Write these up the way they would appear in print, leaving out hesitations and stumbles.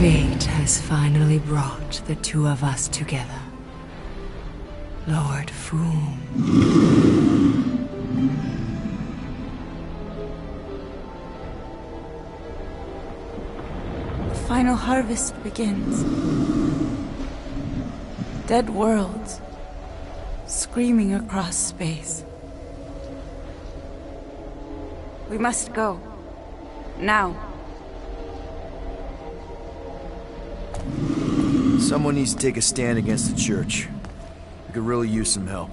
Fate has finally brought the two of us together. Lord Foom. The final harvest begins. Dead worlds, screaming across space. We must go. Now. Someone needs to take a stand against the church. We could really use some help.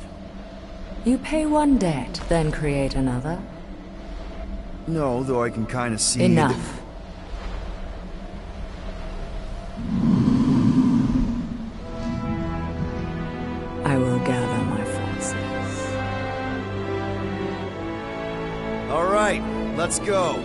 You pay one debt, then create another. No, though I can kind of see... Enough. I will gather my forces. All right, let's go.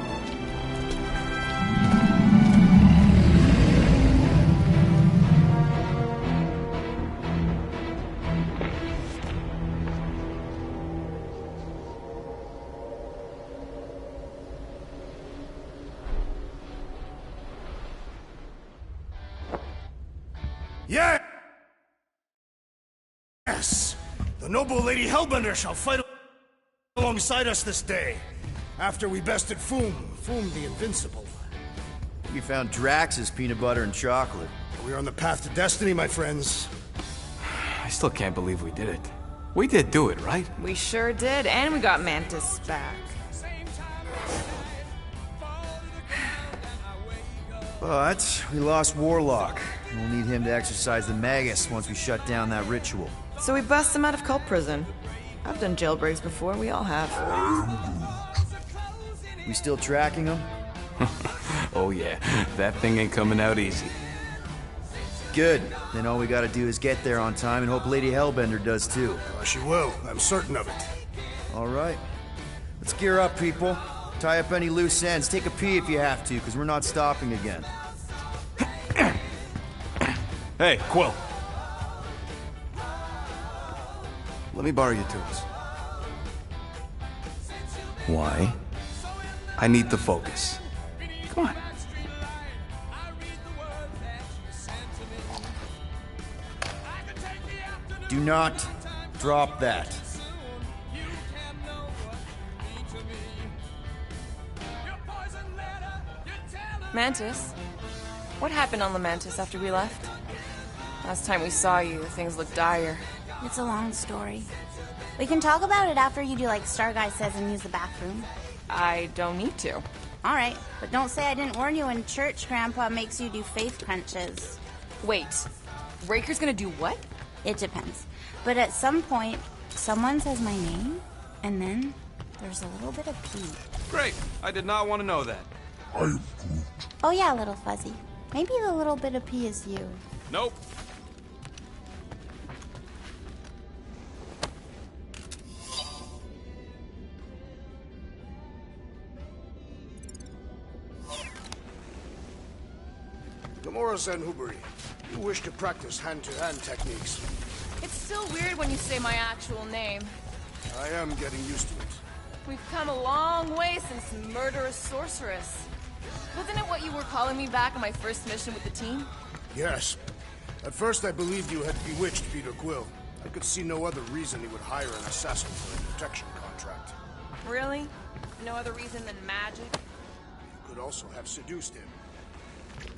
Yes! The noble Lady Hellbender shall fight alongside us this day, after we bested Foom the Invincible. We found Drax's peanut butter and chocolate. We are on the path to destiny, my friends. I still can't believe we did it. We did do it, right? We sure did, and we got Mantis back. But we lost Warlock. We'll need him to exercise the Magus once we shut down that ritual. So we bust him out of cult prison. I've done jailbreaks before, we all have. We still tracking him? Oh yeah, that thing ain't coming out easy. Good. Then all we gotta do is get there on time and hope Lady Hellbender does too. She will. I'm certain of it. All right. Let's gear up, people. Tie up any loose ends. Take a pee if you have to, because we're not stopping again. Hey, Quill. Let me borrow your tools. Why? I need to focus. Come on. Do not drop that. Mantis? What happened on the Mantis after we left? Last time we saw you, things looked dire. It's a long story. We can talk about it after you do like Starguy says and use the bathroom. I don't need to. Alright, but don't say I didn't warn you in church Grandpa makes you do faith crunches. Wait, Raker's gonna do what? It depends. But at some point, someone says my name, and then there's a little bit of pee. Great. I did not want to know that. Oh yeah, little fuzzy. Maybe the little bit of pee is you. Nope. Gamora Zenhuberi, you wish to practice hand-to-hand techniques. It's still weird when you say my actual name. I am getting used to it. We've come a long way since Murderous Sorceress. Wasn't it what you were calling me back on my first mission with the team? Yes. At first I believed you had bewitched Peter Quill. I could see no other reason he would hire an assassin for a protection contract. Really? No other reason than magic? You could also have seduced him.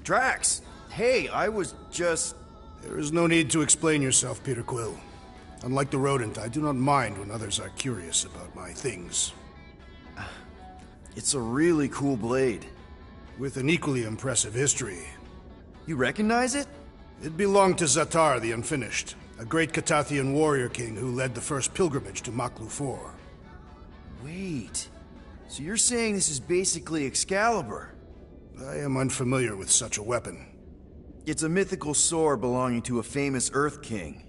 Drax! Hey, I was just... There is no need to explain yourself, Peter Quill. Unlike the rodent, I do not mind when others are curious about my things. It's a really cool blade. With an equally impressive history. You recognize it? It belonged to Zatar the Unfinished, a great Catathian warrior king who led the first pilgrimage to Maklu 4. Wait, so you're saying this is basically Excalibur? I am unfamiliar with such a weapon. It's a mythical sword belonging to a famous Earth King.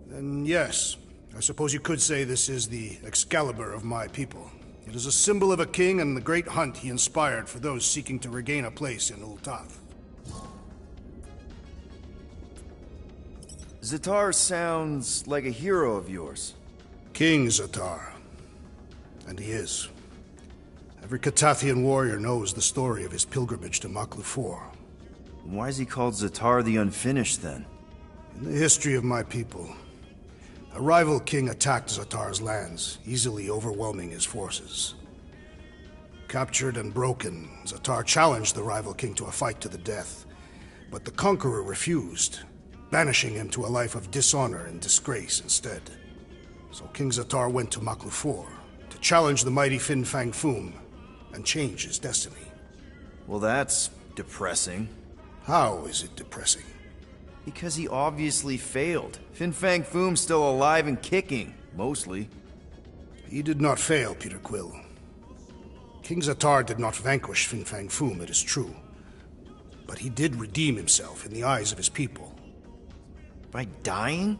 Then yes, I suppose you could say this is the Excalibur of my people. It is a symbol of a king and the great hunt he inspired for those seeking to regain a place in Ul'Tath. Zatar sounds like a hero of yours. King Zatar. And he is. Every Catathian warrior knows the story of his pilgrimage to Maklu 4. Why is he called Zatar the Unfinished, then? In the history of my people, a rival king attacked Zatar's lands, easily overwhelming his forces. Captured and broken, Zatar challenged the rival king to a fight to the death, but the conqueror refused, banishing him to a life of dishonor and disgrace instead. So King Zatar went to Maklufor to challenge the mighty Fin Fang Foom and change his destiny. Well, that's depressing. How is it depressing? Because he obviously failed. Fin Fang Foom's still alive and kicking, mostly. He did not fail, Peter Quill. King Zatar did not vanquish Fin Fang Foom, it is true. But he did redeem himself in the eyes of his people. By dying?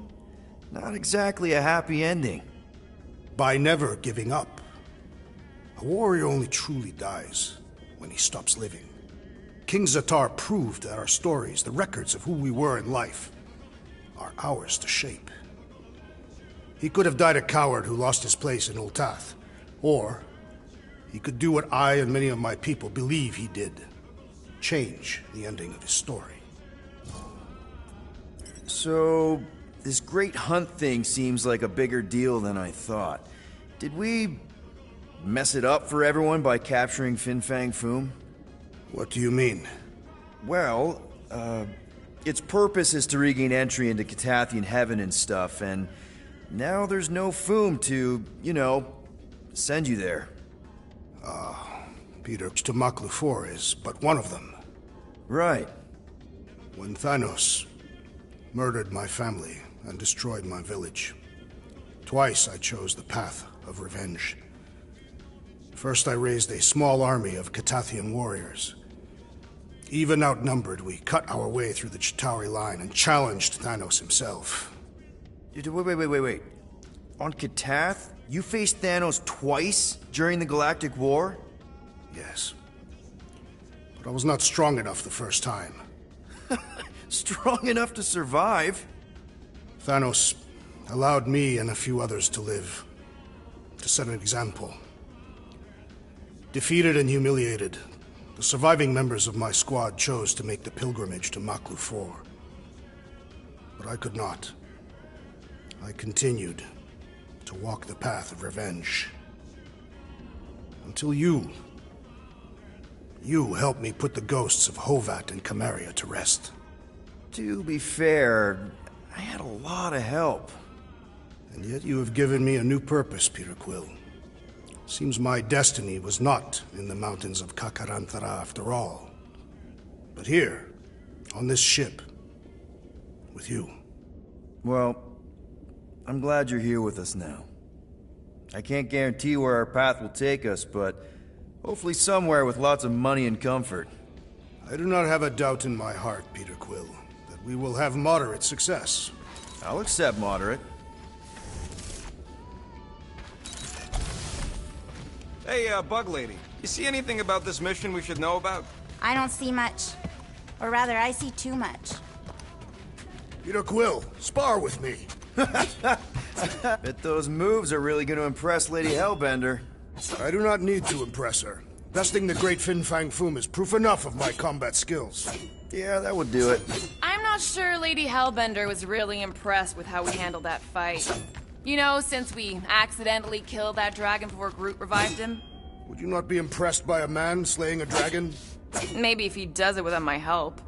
Not exactly a happy ending. By never giving up. A warrior only truly dies when he stops living. King Zatar proved that our stories, the records of who we were in life, are ours to shape. He could have died a coward who lost his place in Ultath, or he could do what I and many of my people believe he did. Change the ending of his story. So, this great hunt thing seems like a bigger deal than I thought. Did we mess it up for everyone by capturing Fin Fang Foom? What do you mean? Well, its purpose is to regain entry into Catathian heaven and stuff, and now there's no Foom to, send you there. Peter, to Maklufor is but one of them. Right. When Thanos murdered my family and destroyed my village, twice I chose the path of revenge. First, I raised a small army of Catathian warriors. Even outnumbered, we cut our way through the Chitauri line and challenged Thanos himself. Wait. On Katath, you faced Thanos twice during the Galactic War? Yes. But I was not strong enough the first time. Strong enough to survive? Thanos allowed me and a few others to live, to set an example. Defeated and humiliated, the surviving members of my squad chose to make the pilgrimage to Maklufor. But I could not. I continued to walk the path of revenge. Until you helped me put the ghosts of Hovat and Kamaria to rest. To be fair, I had a lot of help. And yet you have given me a new purpose, Peter Quill. Seems my destiny was not in the mountains of Kakarantara after all, but here, on this ship, with you. Well, I'm glad you're here with us now. I can't guarantee where our path will take us, but hopefully somewhere with lots of money and comfort. I do not have a doubt in my heart, Peter Quill, that we will have moderate success. I'll accept moderate. Hey, Bug Lady, you see anything about this mission we should know about? I don't see much. Or rather, I see too much. Peter Quill, spar with me. Bet those moves are really going to impress Lady Hellbender. I do not need to impress her. Besting the great Fin Fang Foom is proof enough of my combat skills. Yeah, that would do it. I'm not sure Lady Hellbender was really impressed with how we handled that fight. Since we accidentally killed that dragon before Groot revived him. Would you not be impressed by a man slaying a dragon? Maybe if he does it without my help.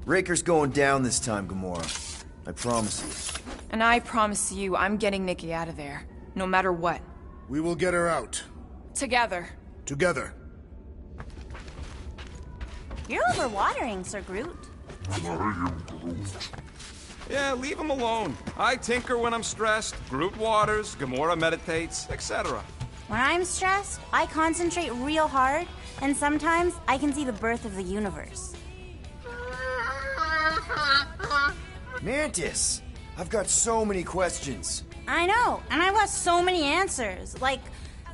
Raker's going down this time, Gamora. I promise you. And I promise you, I'm getting Nikki out of there. No matter what. We will get her out. Together. Together. You're overwatering, Sir Groot. Yeah, leave him alone. I tinker when I'm stressed, Groot waters, Gamora meditates, etc. When I'm stressed, I concentrate real hard, and sometimes I can see the birth of the universe. Mantis! I've got so many questions. I know, and I've got so many answers, like,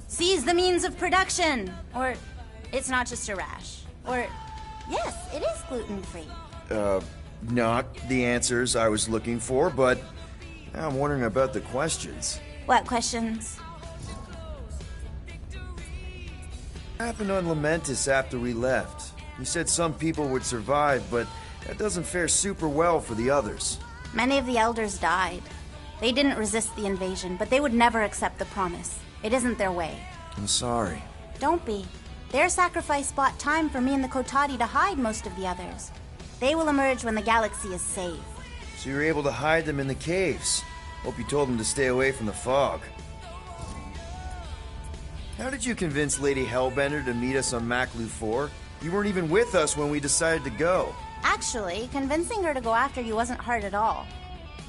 seize the means of production, or it's not just a rash, or yes, it is gluten-free. Not the answers I was looking for, but now I'm wondering about the questions. What questions? What happened on Lamentis after we left? You said some people would survive, but that doesn't fare super well for the others. Many of the elders died. They didn't resist the invasion, but they would never accept the promise. It isn't their way. I'm sorry. Don't be. Their sacrifice bought time for me and the Kotati to hide most of the others. They will emerge when the galaxy is saved. So you were able to hide them in the caves. Hope you told them to stay away from the fog. How did you convince Lady Hellbender to meet us on Maklu 4? You weren't even with us when we decided to go. Actually, convincing her to go after you wasn't hard at all.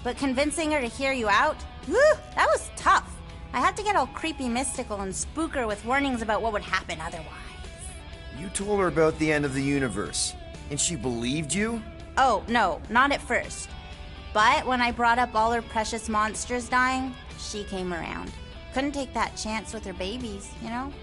But convincing her to hear you out? Whew, that was tough. I had to get all creepy mystical and spook her with warnings about what would happen otherwise. You told her about the end of the universe, and she believed you? Oh, no, not at first. But when I brought up all her precious monsters dying, she came around. Couldn't take that chance with her babies, you know?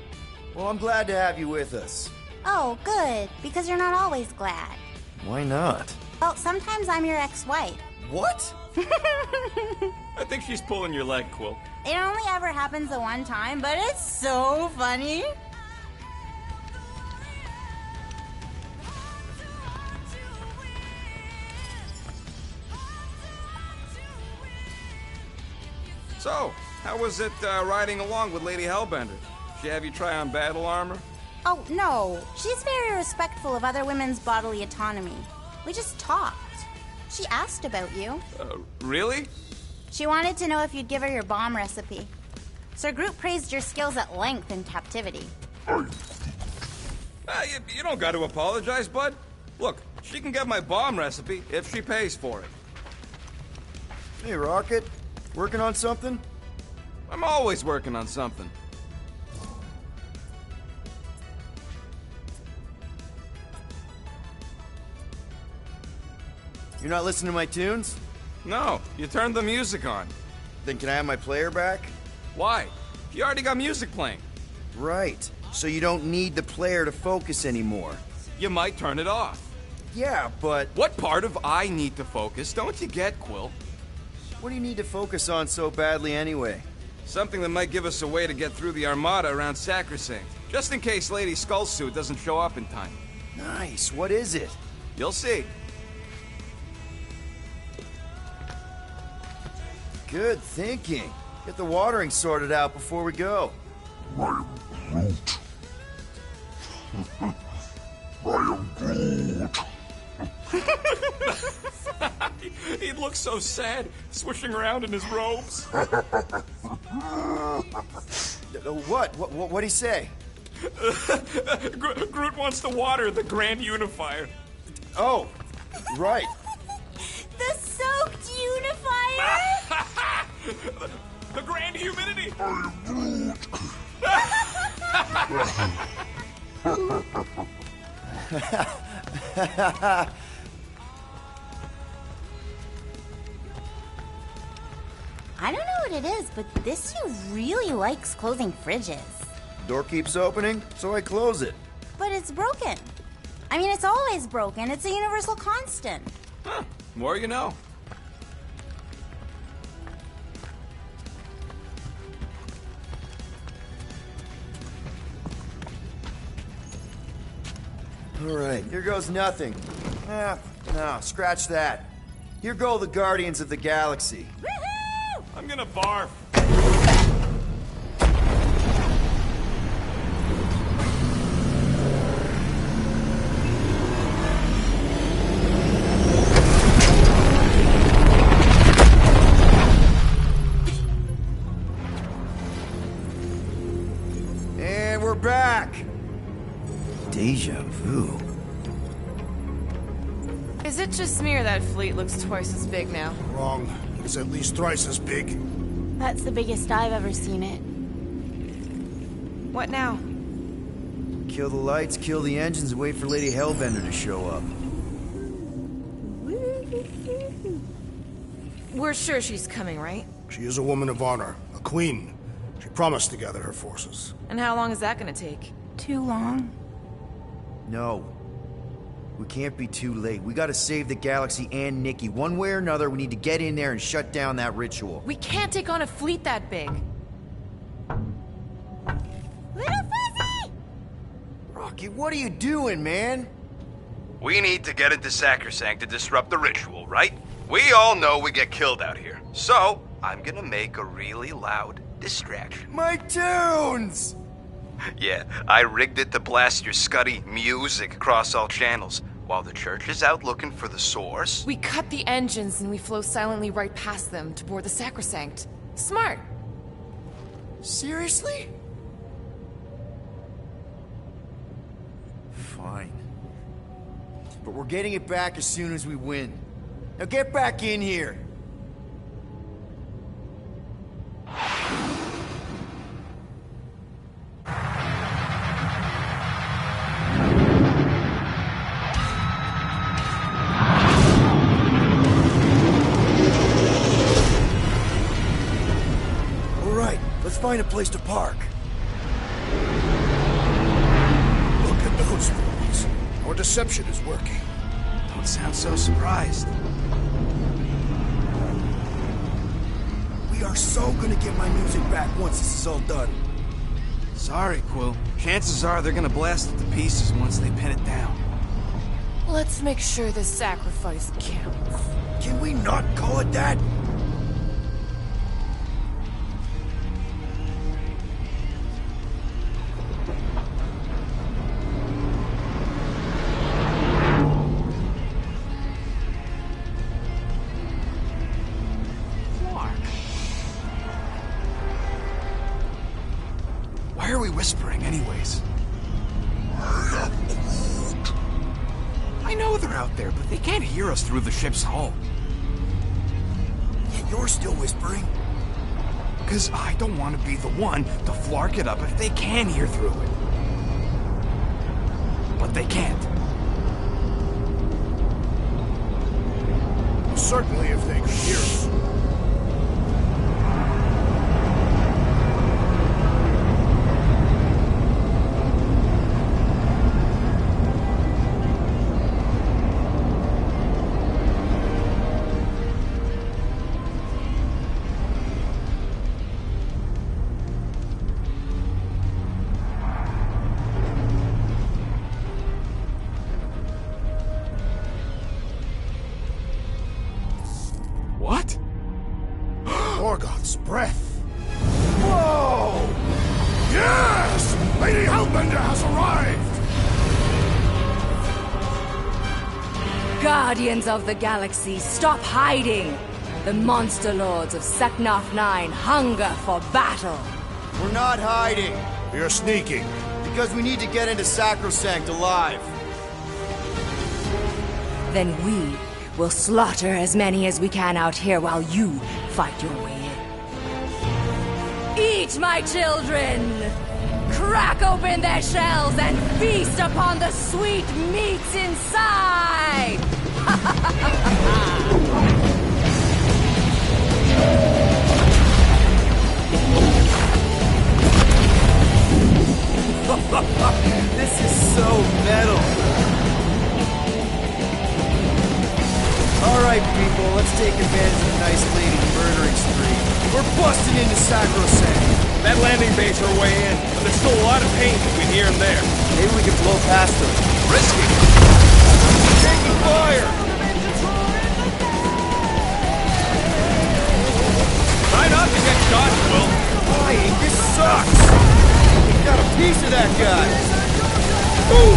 Well, I'm glad to have you with us. Oh, good, because you're not always glad. Why not? Well, sometimes I'm your ex-wife. What? I think she's pulling your leg, Quill. It only ever happens the one time, but it's so funny. So, how was it riding along with Lady Hellbender? She have you try on battle armor? Oh, no. She's very respectful of other women's bodily autonomy. We just talked. She asked about you. Really? She wanted to know if you'd give her your bomb recipe. Sir Groot praised your skills at length in captivity. You don't got to apologize, bud. Look, she can get my bomb recipe if she pays for it. Hey, Rocket. Working on something? I'm always working on something. You're not listening to my tunes? No, you turned the music on. Then can I have my player back? Why? You already got music playing. Right. So you don't need the player to focus anymore. You might turn it off. Yeah, but What part of I need to focus don't you get, Quill? what do you need to focus on so badly anyway? Something that might give us a way to get through the Armada around Sacrosanct, just in case Lady Skullsuit doesn't show up in time. Nice. What is it? You'll see. Good thinking. Get the watering sorted out before we go. I am Groot. He looks so sad, swishing around in his robes. What'd he say? Groot wants to water the Grand Unifier. Oh, right. The soaked unifier? The Grand Humidity. I don't know what it is, but this you really likes closing fridges. Door keeps opening, so I close it. But it's broken. I mean, it's always broken. It's a universal constant. Huh. More you know. All right, here goes nothing. No, scratch that. Here go the Guardians of the Galaxy. Woohoo! I'm gonna barf. And we're back. Deja vu. Is it just me or that fleet looks twice as big now? Wrong. It's at least thrice as big. That's the biggest I've ever seen it. What now? Kill the lights, kill the engines, and wait for Lady Hellbender to show up. We're sure she's coming, right? She is a woman of honor, a queen. She promised to gather her forces. And how long is that gonna take? Too long. No. We can't be too late. We gotta save the galaxy and Nikki. One way or another, we need to get in there and shut down that ritual. We can't take on a fleet that big. Little Fuzzy! Rocky, what are you doing, man? We need to get into Sacrosanct to disrupt the ritual, right? We all know we get killed out here. So, I'm gonna make a really loud distraction. My tunes! Yeah, I rigged it to blast your scuddy music across all channels. While the church is out looking for the source... We cut the engines and we flow silently right past them to board the Sacrosanct. Smart. Seriously? Fine. But we're getting it back as soon as we win. Now get back in here! Alright, let's find a place to park. Look at those fools. Our deception is working. Don't sound so surprised. We are so gonna get my music back once this is all done. Sorry, Quill. Chances are they're gonna blast it to pieces once they pin it down. Let's make sure this sacrifice counts. Can we not call it that? Why are we whispering anyways? I know they're out there, but they can't hear us through the ship's hull. Yet you're still whispering. Because I don't want to be the one to flark it up if they can hear through it. But they can't. Certainly if they could hear us. What? Morgoth's breath. Whoa! Yes! Lady Hellbender has arrived! Guardians of the Galaxy, stop hiding! The monster lords of Seknarf 9 hunger for battle! We're not hiding, We are sneaking. because we need to get into Sacrosanct alive. Then we will slaughter as many as we can out here while you fight your way in. Eat, my children! Crack open their shells and feast upon the sweet meats inside! This is so metal. Alright, people, let's take advantage of the nice lady's murdering spree. We're busting into Sacrosanct. That landing bay's our way in, but there's still a lot of pain between here and there. Maybe we can blow past them. Risky. Taking fire! Try not to get shot, Quill. Flying, this sucks! We got a piece of that guy! Boom!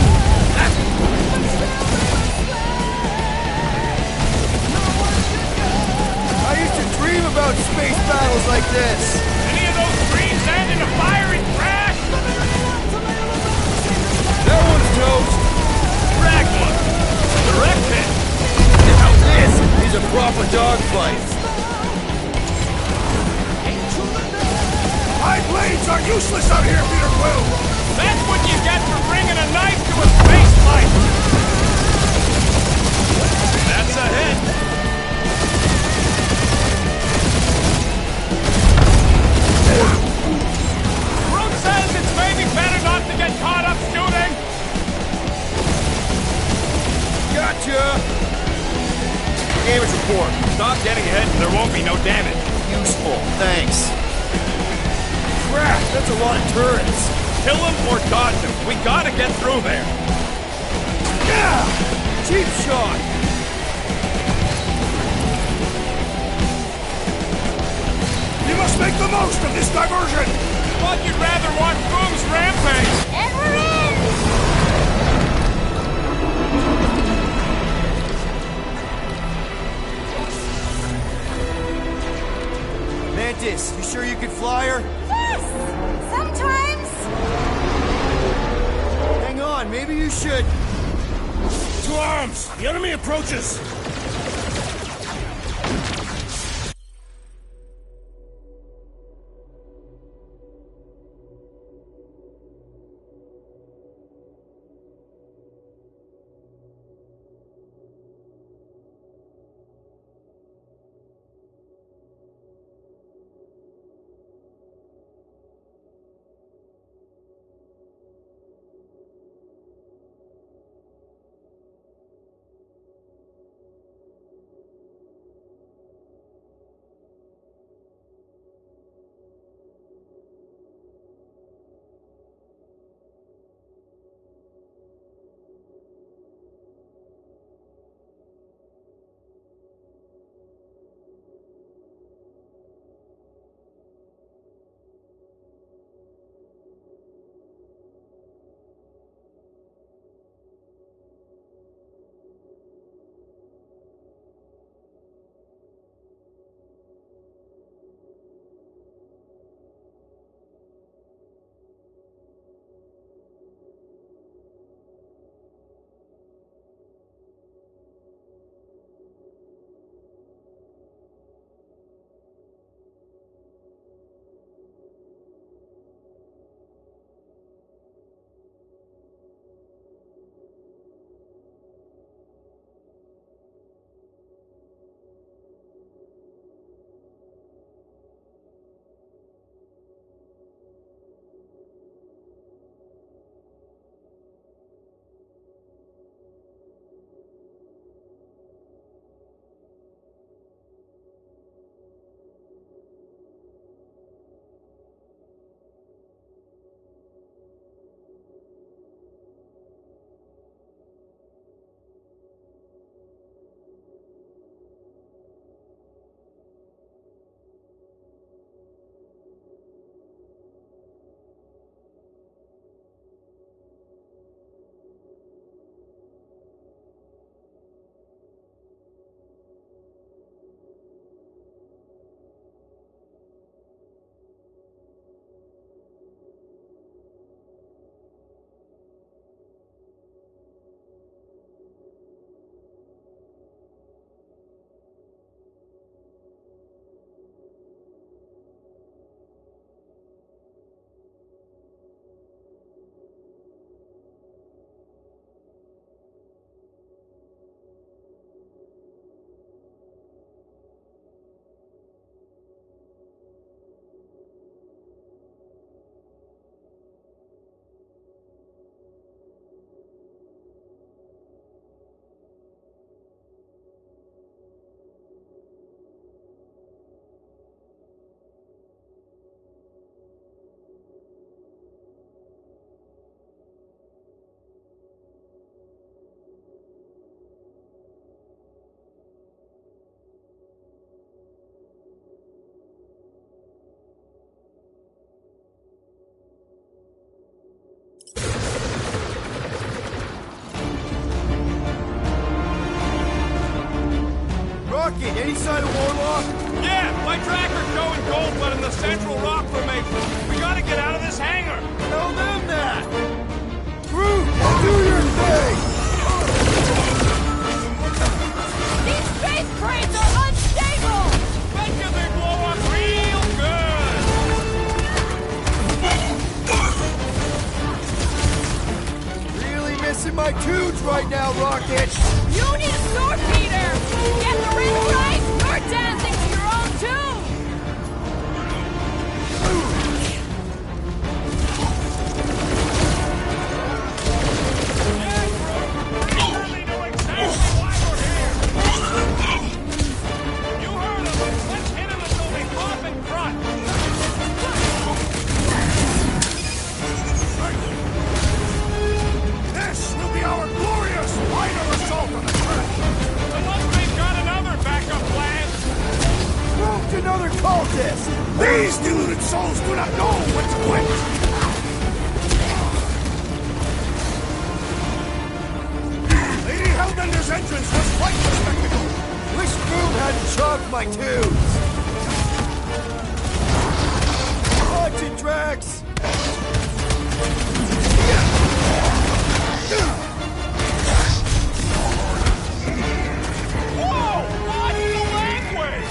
I used to dream about space battles like this! Any of those dreams end in a fiery crash? That one's toast! Drag one. Direct hit. Now this is a proper dogfight! My blades are useless out here, Peter Quill! That's what you get for bringing a knife to a space fight. That's a hit. Groot says it's maybe better not to get caught up shooting. Gotcha! Damage report. Stop getting ahead and there won't be no damage. Useful, thanks. Crap, that's a lot of turrets. Kill them or dodge them. We gotta get through there. Yeah! cheap shot! You must make the most of this diversion! But you'd rather watch Boom's rampage! And we're in! Mantis, you sure you can fly her? Yes! Sometimes! Hang on, maybe you should. To arms! The enemy approaches! Rocket, any sign of Warlock? Yeah, my tracker's showing cold blood in the central rock formation. We gotta get out of this hangar. Tell them that! Groot, do your thing! These space crates are unstable! Bet you they blow up real good. Really missing my tunes right now, Rocket! You need a sword, Peter! Get the ring right! You're dancing to your own tune! This will be our glorious final assault on the cultists! These deluded souls do not know when to quit! Lady Hellbender's entrance was quite a spectacle! Wish Boom hadn't chopped my tubes! Watch it, Drax! Whoa! What's the language?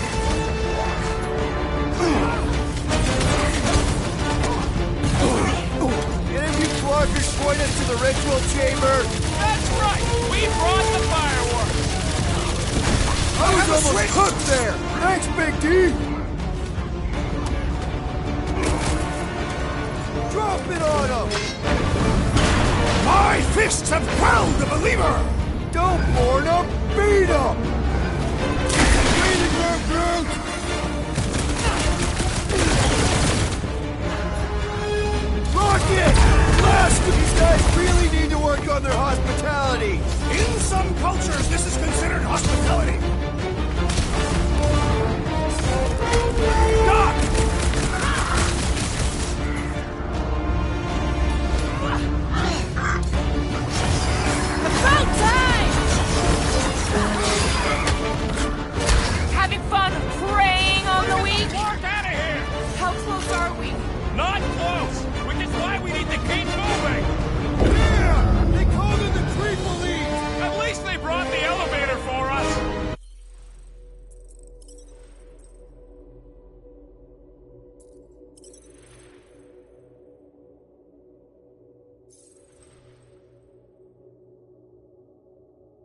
Any of you bloggers point us to the ritual chamber? That's right! We brought the fireworks! I was almost cooked there! Thanks, Big D! Drop it on him! My fists have quelled the believer! Don't